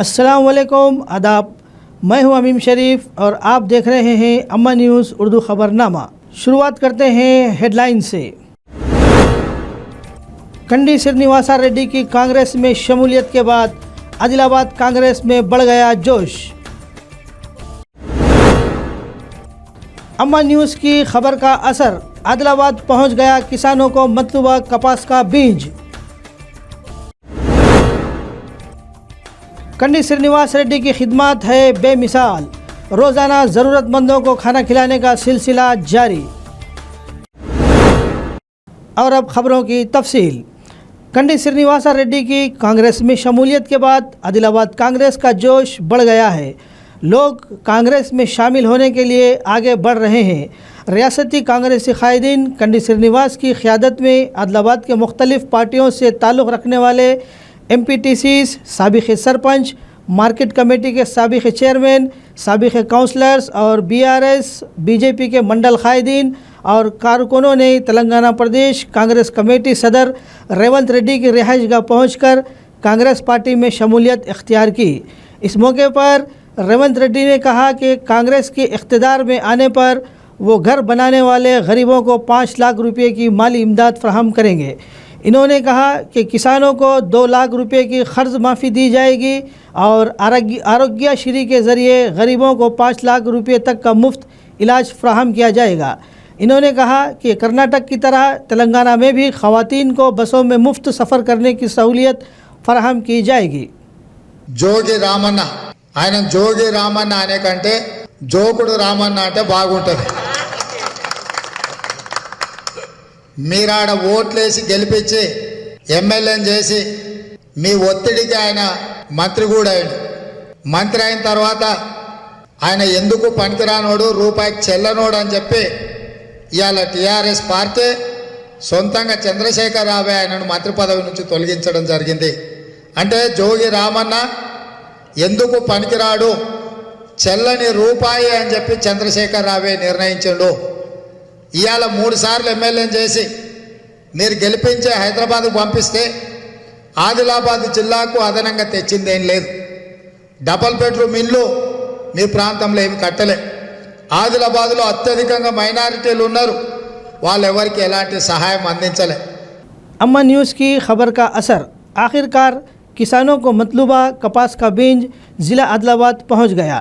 अस्सलाम वालेकुम, आदाब। मैं हूं अमीम शरीफ और आप देख रहे हैं अम्मा न्यूज़ उर्दू खबरनामा। शुरुआत करते हैं हेडलाइन से। कंडी श्रीनिवासा रेड्डी की कांग्रेस में शमूलियत के बाद आदिलाबाद कांग्रेस में बढ़ गया जोश। अम्मा न्यूज़ की खबर का असर, आदिलाबाद पहुंच गया किसानों को मतलूबा कपास का बीज। कंडी श्रीनिवास रेड्डी की खिदमत है बेमिसाल, रोज़ाना ज़रूरतमंदों को खाना खिलाने का सिलसिला जारी। और अब खबरों की तफसील। कंडी श्रीनिवासा रेड्डी की कांग्रेस में शमूलियत के बाद आदिलाबाद कांग्रेस का जोश बढ़ गया है। लोग कांग्रेस में शामिल होने के लिए आगे बढ़ रहे हैं। रियासती कांग्रेसी कायदीन कंडी श्रीनिवास की क़यादत में आदिलाबाद के मुख्तलिफ़ पार्टियों से ताल्लुक़ रखने वाले MPTCs, साबिक़ सरपंच, मार्केट कमेटी के साबिक़ चेयरमैन, साबिक़ काउंसलर्स और BRS BJP के मंडल कायदीन और कारकुनों ने तेलंगाना प्रदेश कांग्रेस कमेटी सदर रेवंत रेड्डी की रिहाइशगाह पहुंचकर कांग्रेस पार्टी में शमूलियत इख्तियार की। इस मौके पर रेवंत रेड्डी ने कहा कि कांग्रेस के इख्तिदार में आने पर वो घर बनाने वाले गरीबों को 5 लाख रुपये की माली इमदाद फराहम करेंगे। इन्होंने कहा कि किसानों को 2 लाख रुपये की कर्ज माफ़ी दी जाएगी और आरोग्यश्री के ज़रिए गरीबों को 5 लाख रुपये तक का मुफ्त इलाज फराहम किया जाएगा। इन्होंने कहा कि कर्नाटक की तरह तेलंगाना में भी ख़वातीन को बसों में मुफ्त सफ़र करने की सहूलियत फराहम की जाएगी। जोगी रामन्न ఆయన जोगी రామన్న అనే కంటే జోకుడు రామన్న అంటే బాగుంటుంది. మీరాడ ఓట్లేసి గెలిపించి ఎమ్మెల్యేని చేసి మీ ఒత్తిడికి ఆయన మంత్రి కూడా అయ్యాడు. మంత్రి అయిన తర్వాత ఆయన ఎందుకు పనికిరానోడు, రూపాయికి చెల్లనోడు అని చెప్పి ఇవాళ TRS పార్టీ సొంతంగా చంద్రశేఖర్ రావు ఆయనను మంత్రి పదవి నుంచి తొలగించడం జరిగింది. అంటే జోగి రామన్న ఎందుకు పనికిరాడు, చెల్లని రూపాయి అని చెప్పి చంద్రశేఖర్ రావే నిర్ణయించాడు. ఇవాళ 3 సార్లు ఎమ్మెల్యేని చేసి మీరు గెలిపించే హైదరాబాద్కు పంపిస్తే ఆదిలాబాద్ జిల్లాకు అదనంగా తెచ్చిందేం లేదు. డబల్ బెడ్రూమ్ ఇల్లు మీ ప్రాంతంలో ఏమి కట్టలే. ఆదిలాబాద్లో అత్యధికంగా మైనారిటీలు ఉన్నారు, వాళ్ళు ఎవరికి ఎలాంటి సహాయం అందించలే. अम्मा न्यूज़ की खबर का असर, आखिरकार किसानों को मतलूबा कपास का बीज ज़िला आदिलाबाद पहुंच गया।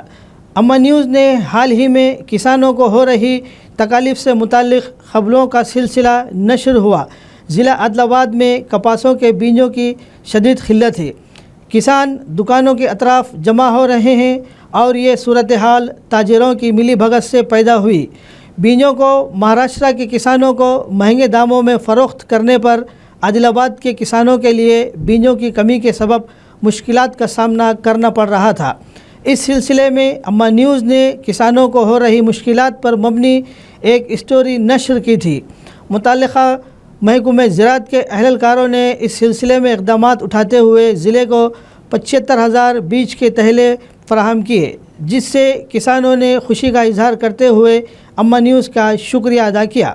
अम्मा न्यूज़ ने हाल ही में किसानों को हो रही तकालीफ से मुताल्लिक़ खबरों का सिलसिला नशर हुआ। ज़िला आदिलाबाद में कपासों के बीजों की शदीद क़िल्लत है। किसान दुकानों के अतराफ़ जमा हो रहे हैं और ये सूरत हाल ताजिरों की मिली भगत से पैदा हुई। बीजों को महाराष्ट्र के किसानों को महंगे दामों में फ़रोख्त करने पर आदिलाबाद के किसानों के लिए बीजों की कमी के सबब मुश्किलात का सामना करना पड़ रहा था। इस सिलसिले में अम्मा न्यूज़ ने किसानों को हो रही मुश्किलात पर मबनी एक स्टोरी नशर की थी। मुताल्लिक़ा महकमे ज़राअत के अहलकारों ने इस सिलसिले में इक़दामात उठाते हुए ज़िले को 75,000 बीज के तहले फराहम किए, जिससे किसानों ने खुशी का इजहार करते हुए अम्मा न्यूज़ का शुक्रिया अदा किया।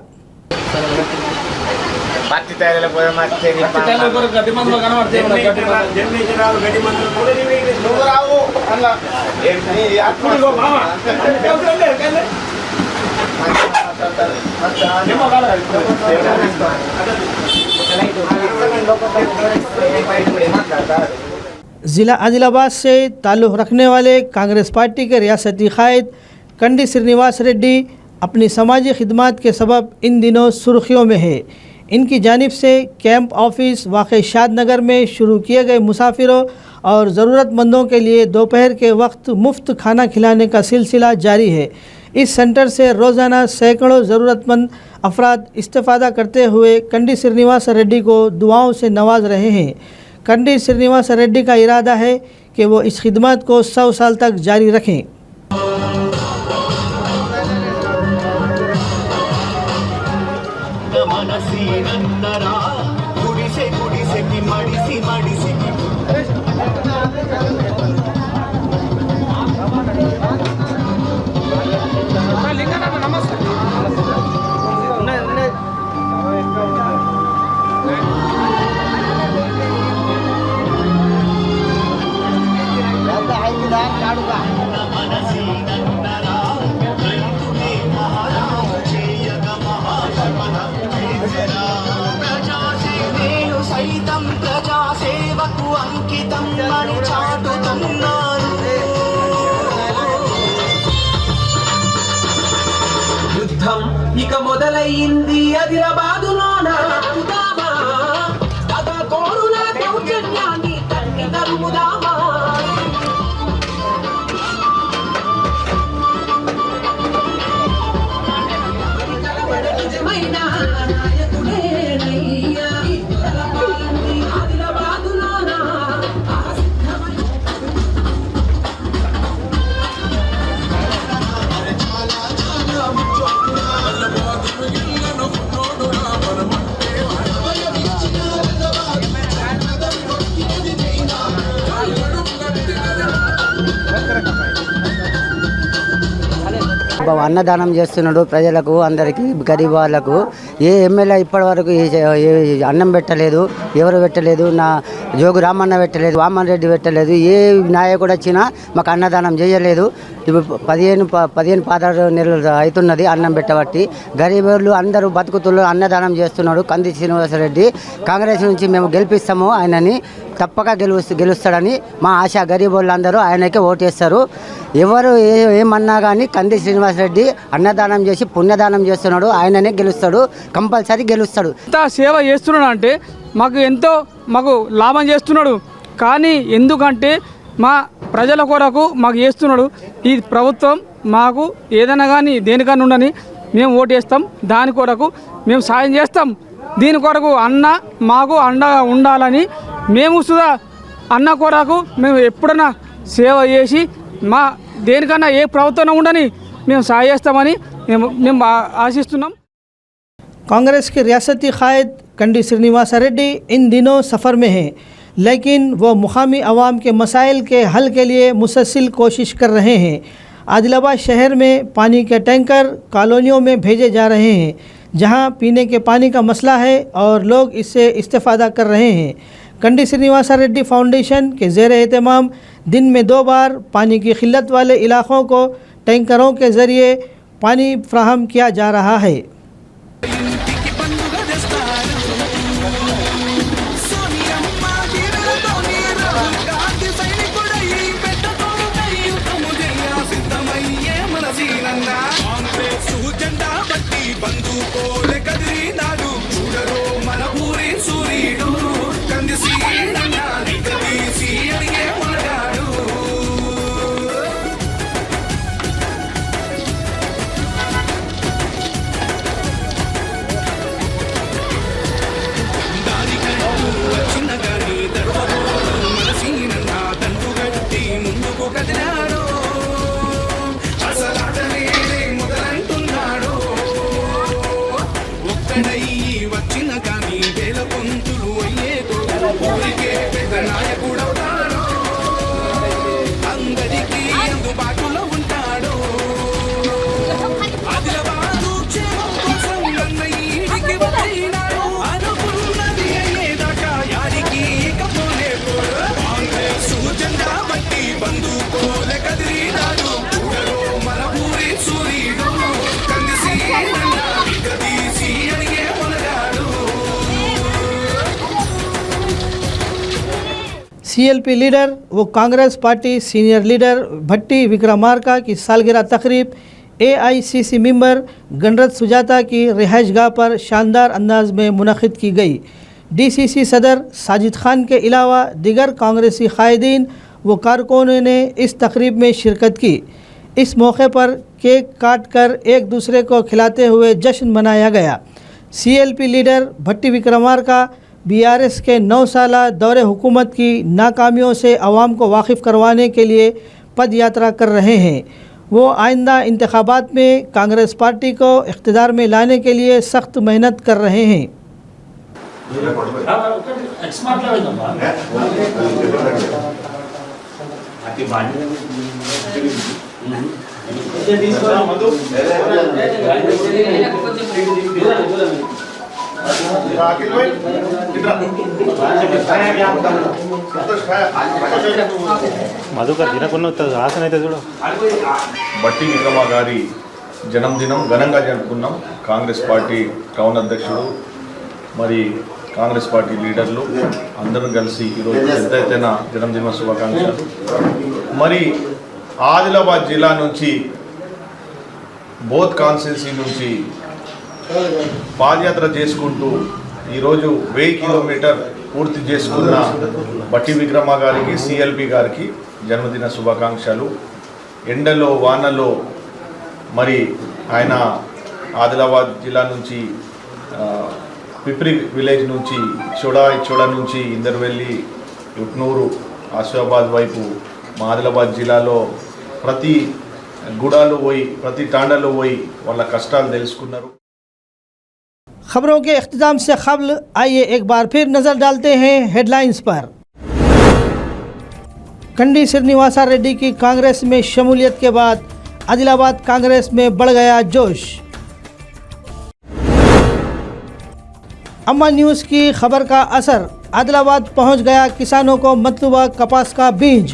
ज़िला आदिलाबाद से ताल्लुक़ रखने वाले कांग्रेस पार्टी के रियासती कायद कंडी श्रीनिवास रेड्डी अपनी समाजी खिदमत के सबब इन दिनों सुर्खियों में है। इनकी जानिब से कैंप ऑफिस वाक़ई शादनगर में शुरू किए गए मुसाफिरों और ज़रूरतमंदों के लिए दोपहर के वक्त मुफ्त खाना खिलाने का सिलसिला जारी है। इस सेंटर से रोज़ाना सैकड़ों ज़रूरतमंद अफराद इस्तेफ़ादा करते हुए कंडी श्रीनिवास रेड्डी को दुआओं से नवाज रहे हैं। कंडी श्रीनिवास रेड्डी का इरादा है कि वो इस खिदमत को 100 साल तक जारी रखें। సైతం ప్రజాసేవకు అంకితం అని చాటుతున్నారు. యుద్ధం ఇక మొదలయ్యింది ఆదిలాబాదులోన. కోరుల దౌర్జన్యాన్ని తన్ని తరుముదామా. నిజమైన నాయకుడేనయ్యా ఆదిలాబాదులోన. అన్నదానం చేస్తున్నాడు ప్రజలకు, అందరికీ, గరీబ్ వాళ్ళకు. ఏ ఎమ్మెల్యే ఇప్పటివరకు అన్నం పెట్టలేదు, ఎవరు పెట్టలేదు. నా జోగు రామన్న పెట్టలేదు, వామన్ రెడ్డి పెట్టలేదు. ఏ నాయకుడు వచ్చినా మాకు అన్నదానం చేయలేదు. ఇప్పుడు 15-16 నెలలు అవుతున్నది అన్నం పెట్టబట్టి. గరీబులు అందరూ బతుకుతులు అన్నదానం చేస్తున్నాడు కంది శ్రీనివాసరెడ్డి. కాంగ్రెస్ నుంచి మేము గెలిపిస్తాము, ఆయనని తప్పక గెలుస్తాడని మా ఆశ. గరీబ్ వాళ్ళందరూ ఆయనకే ఓటేస్తారు. ఎవరు ఏమన్నా కానీ కంది శ్రీనివాసరెడ్డి అన్నదానం చేసి పుణ్యదానం చేస్తున్నాడు, ఆయననే గెలుస్తాడు, కంపల్సరీ గెలుస్తాడు. ఎంత సేవ చేస్తున్నాడు అంటే మాకు లాభం చేస్తున్నాడు. కానీ ఎందుకంటే మా ప్రజల కొరకు మాకు చేస్తున్నాడు. ఈ ప్రభుత్వం మాకు ఏదైనా కానీ దేనికన్నా ఉండని మేము ఓటేస్తాం, దాని కొరకు మేము సాయం చేస్తాం. దీని కొరకు అన్న మాకు అండగా ఉండాలని మేము సుధా అన్న కొరకు మేము ఎప్పుడన్నా సేవ చేసి మా దేనికన్నా ఏ ప్రభుత్వం ఉండని మేము సాయం చేస్తామని మేము ఆశిస్తున్నాం. कांग्रेस के रियासती कायद कंडी श्रीनिवासा रेड्डी इन दिनों सफ़र में हैं, लेकिन वो मुकामी अवाम के मसाइल के हल के लिए मुसलसल कोशिश कर रहे हैं। आदिलाबाद शहर में पानी के टैंकर कॉलोनियों में भेजे जा रहे हैं, जहां पीने के पानी का मसला है और लोग इससे इस्तेफ़ादा कर रहे हैं। कंडी श्रीनिवासा रेड्डी फाउंडेशन के ज़ेर एहतमाम दिन में 2 बार पानी की किल्लत वाले इलाक़ों को टैंकरों के ज़रिए पानी फ्राहम किया जा रहा है। CLP लीडर व कांग्रेस पार्टी सीनियर लीडर भट्टी विक्रमार्का की सालगिरह तकरीब AICC मेंबर गणरत सुजाता की रिहाइशगाह पर शानदार अंदाज में मुनक़िद की गई। DCC सदर साजिद खान के अलावा दिगर कांग्रेसी कायदीन व कारकुनों ने इस तकरीब में शिरकत की। इस मौके पर केक काट कर एक दूसरे को खिलाते हुए जश्न मनाया गया। CLP लीडर भट्टी विक्रमार्का BRS के 9 साला दौरे हुकूमत की नाकामियों से आवाम को वाकिफ़ करवाने के लिए पद यात्रा कर रहे हैं। वो आइंदा इंतखाबात में कांग्रेस पार्टी को इख्तिदार में लाने के लिए सख्त मेहनत कर रहे हैं। మధుకర్ తినకుండా ఆసన అయితే చూడు. బట్టి విక్రమ గారి జన్మదినం ఘనంగా జరుపుకున్నాం. కాంగ్రెస్ పార్టీ టౌన్ అధ్యక్షుడు మరి కాంగ్రెస్ పార్టీ లీడర్లు అందరం కలిసి ఈరోజు పెద్ద ఎత్తున జన్మదిన శుభాకాంక్షలు. మరి ఆదిలాబాద్ జిల్లా నుంచి బోత్ కాన్స్టిట్యున్సీ నుంచి పాదయాత్ర చేసుకుంటూ ఈరోజు 1000 కిలోమీటర్ పూర్తి చేసుకున్న బట్టి విక్రమ గారికి సిఎల్పి గారికి జన్మదిన శుభాకాంక్షలు. ఎండలో వానలో మరి ఆయన ఆదిలాబాద్ జిల్లా నుంచి పిప్రి విలేజ్ నుంచి చోడ నుంచి ఇందర్వెల్లి ఉట్నూరు ఆసిఫాబాద్ వైపు మా ఆదిలాబాద్ జిల్లాలో ప్రతి గుడాలో పోయి ప్రతి తాండాలో పోయి వాళ్ళ కష్టాలు తెలుసుకున్నారు. खबरों के अख्तिताम से क़ब्ल आइए एक बार फिर नज़र डालते हैं हेडलाइंस पर। कंडी श्रीनिवासा रेड्डी की कांग्रेस में शमूलियत के बाद आदिलाबाद कांग्रेस में बढ़ गया जोश। अम्मा न्यूज़ की खबर का असर, आदिलाबाद पहुंच गया किसानों को मतलूबा कपास का बीज।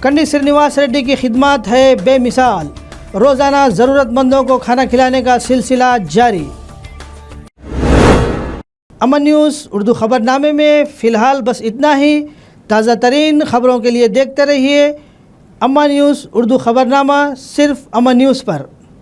कंडी श्रीनिवास रेड्डी की खिदमत है बेमिसाल, रोज़ाना ज़रूरतमंदों को खाना खिलाने का सिलसिला जारी। अमन न्यूज़ उर्दू ख़बरनामे में फ़िलहाल बस इतना ही। ताज़ा तरीन ख़बरों के लिए देखते रहिए अमन न्यूज़ उर्दू ख़बरनामा, सिर्फ़ अमन न्यूज़ पर।